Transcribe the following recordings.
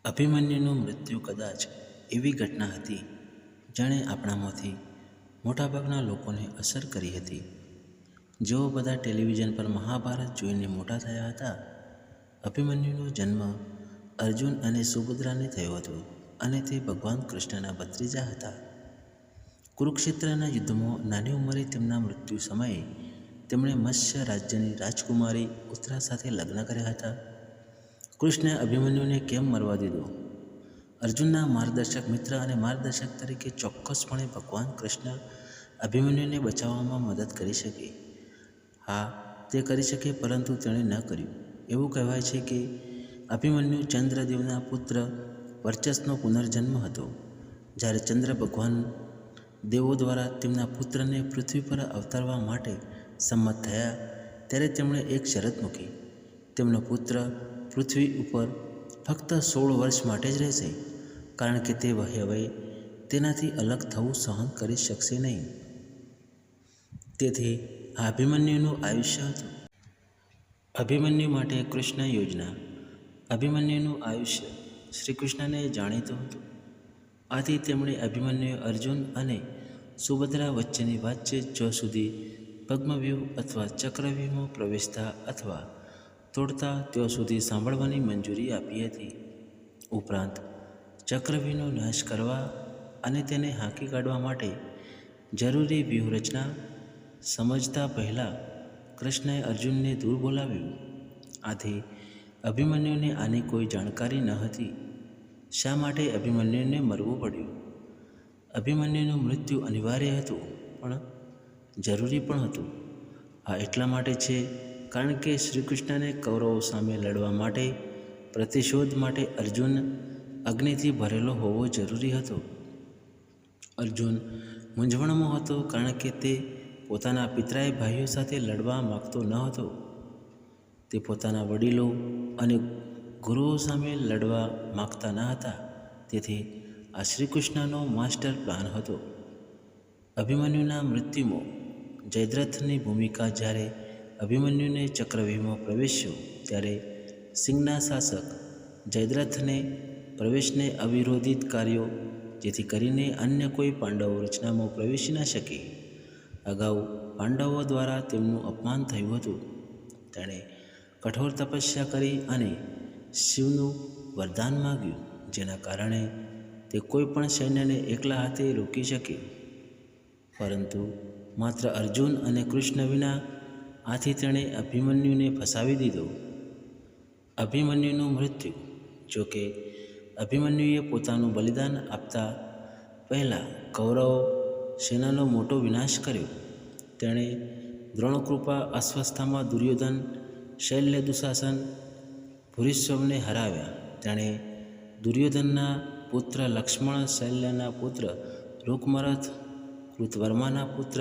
અભિમન્યુનું મૃત્યુ કદાચ એવી ઘટના હતી જેણે આપણામાંથી મોટાભાગના લોકોને અસર કરી હતી. જેઓ બધા ટેલિવિઝન પર મહાભારત જોઈને મોટા થયા હતા, અભિમન્યુનો જન્મ અર્જુન અને સુભદ્રાને થયો હતો અને તે ભગવાન કૃષ્ણના ભત્રીજા હતા. કુરુક્ષેત્રના યુદ્ધમાં નાની ઉંમરે તેમના મૃત્યુ સમયે તેમણે મત્સ્ય રાજ્યની રાજકુમારી ઉત્તરા સાથે લગ્ન કર્યા હતા. કૃષ્ણે અભિમન્યુને કેમ મરવા દીધો? અર્જુનના માર્ગદર્શક મિત્ર અને માર્ગદર્શક તરીકે ચોક્કસપણે ભગવાન કૃષ્ણ અભિમન્યુને બચાવવામાં મદદ કરી શકે. હા, તે કરી શકે, પરંતુ તેણે ન કર્યું. એવું કહેવાય છે કે અભિમન્યુ ચંદ્રદેવના પુત્ર વર્ચસનો પુનર્જન્મ હતો. જ્યારે ચંદ્ર ભગવાન દેવો દ્વારા તેમના પુત્રને પૃથ્વી પર અવતરવા માટે સંમત થયા, ત્યારે તેમણે એક શરત મૂકી. તેમનો પુત્ર પૃથ્વી ઉપર ફક્ત 16 વર્ષ માટે જ રહેશે, કારણ કે તે હવે તેનાથી અલગ થવું સહન કરી શકશે નહીં. તેથી આ અભિમન્યુનું આયુષ્ય હતું. અભિમન્યુ માટે કૃષ્ણ યોજના. અભિમન્યુનું આયુષ્ય શ્રી કૃષ્ણને જાણીતું હતું. આથી તેમણે અભિમન્યુએ અર્જુન અને સુભદ્રા વચ્ચેની વાતચીત જ્યાં સુધી પદ્મવ્યૂહ અથવા ચક્રવ્યૂહમાં પ્રવેશતા અથવા તોડતા ત્યાં સુધી સાંભળવાની મંજૂરી આપી હતી. ઉપરાંત ચક્રવ્યૂહનો નાશ કરવા અને તેને હાંકી કાઢવા માટે જરૂરી વ્યૂહરચના સમજતા પહેલાં કૃષ્ણએ અર્જુનને દૂર બોલાવ્યો. આથી અભિમન્યુને આની કોઈ જાણકારી ન હતી. શા માટે અભિમન્યુને મરવું પડ્યું? અભિમન્યુનું મૃત્યુ અનિવાર્ય હતું, પણ જરૂરી પણ હતું. આ એટલા માટે છે કારણ કે શ્રીકૃષ્ણને કૌરવો સામે લડવા માટે પ્રતિશોધ માટે અર્જુન અગ્નિથી ભરેલો હોવો જરૂરી હતો. અર્જુન મૂંઝવણમાં હતો કારણ કે તે પોતાના પિતરાઈ ભાઈઓ સાથે લડવા માગતો ન હતો. તે પોતાના વડીલો અને ગુરુઓ સામે લડવા માગતા ન હતા. તેથી આ શ્રીકૃષ્ણનો માસ્ટર પ્લાન હતો. અભિમન્યુના મૃત્યુમાં જયદ્રથની ભૂમિકા. જ્યારે અભિમન્યુને ચક્રવ્યૂહમાં પ્રવેશ્યો ત્યારે સિંહના શાસક જયદ્રથને પ્રવેશને અવિરોધિત કર્યો, જેથી કરીને અન્ય કોઈ પાંડવો રચનામાં પ્રવેશી ન શકે. અગાઉ પાંડવો દ્વારા તેમનું અપમાન થયું હતું. તેણે કઠોર તપસ્યા કરી અને શિવનું વરદાન માગ્યું, જેના કારણે તે કોઈ પણ સૈન્યને એકલા હાથે રોકી શકે. પરંતુ માત્ર અર્જુન અને કૃષ્ણ વિના. આથી તેણે અભિમન્યુને ફસાવી દીધો. અભિમન્યુનું મૃત્યુ. જોકે અભિમન્યુએ પોતાનું બલિદાન આપતા પહેલાં કૌરવ સેનાનો મોટો વિનાશ કર્યો. તેણે દ્રોણકૃપા, અશ્વસ્થામા, દુર્યોધન, શૈલ્ય, દુશાસન, ભૂરિશ્રવને હરાવ્યા. તેણે દુર્યોધનના પુત્ર લક્ષ્મણ, શૈલ્યના પુત્ર રૂકમરથ, કૃતવર્માના પુત્ર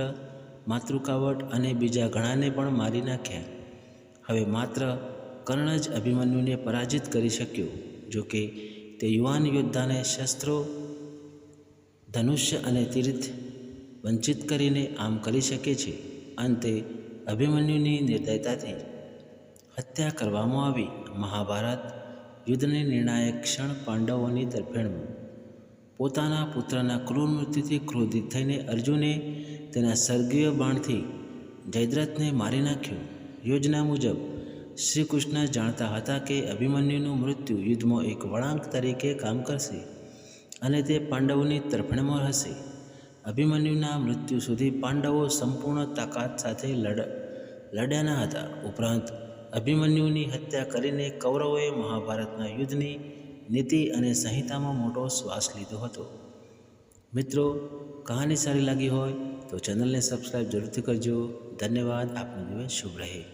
માતૃકાવટ અને બીજા ઘણાને પણ મારી નાખ્યા. હવે માત્ર કર્ણ જ અભિમન્યુને પરાજિત કરી શક્યો. જોકે તે યુવાન યોદ્ધાને શસ્ત્રો, ધનુષ્ય અને તીરથી વંચિત કરીને આમ કરી શકે છે. અંતે અભિમન્યુની નિર્દયતાથી હત્યા કરવામાં આવી. મહાભારત યુદ્ધની નિર્ણાયક ક્ષણ. પાંડવોની તરફેણમાં પોતાના પુત્રના ક્રૂર મૃત્યુથી ક્રોધિત થઈને અર્જુને તેના સ્વર્ગીય બાણથી જયદ્રથને મારી નાખ્યો. યોજના મુજબ શ્રી કૃષ્ણ જાણતા હતા કે અભિમન્યુનું મૃત્યુ યુદ્ધમાં એક વળાંક તરીકે કામ કરશે અને તે પાંડવોની તરફેણમાં હશે. અભિમન્યુના મૃત્યુ સુધી પાંડવો સંપૂર્ણ તાકાત સાથે લડ્યા ન હતા. ઉપરાંત અભિમન્યુની હત્યા કરીને કૌરવોએ મહાભારતના યુદ્ધની નીતિ અને સંહિતામાં મોટો શ્વાસ લીધો હતો. મિત્રો, કહાની સારી લાગી હોય તો ચેનલને સબસ્ક્રાઈબ જરૂરથી કરજો. ધન્યવાદ. આપનો દિવસ શુભ રહે.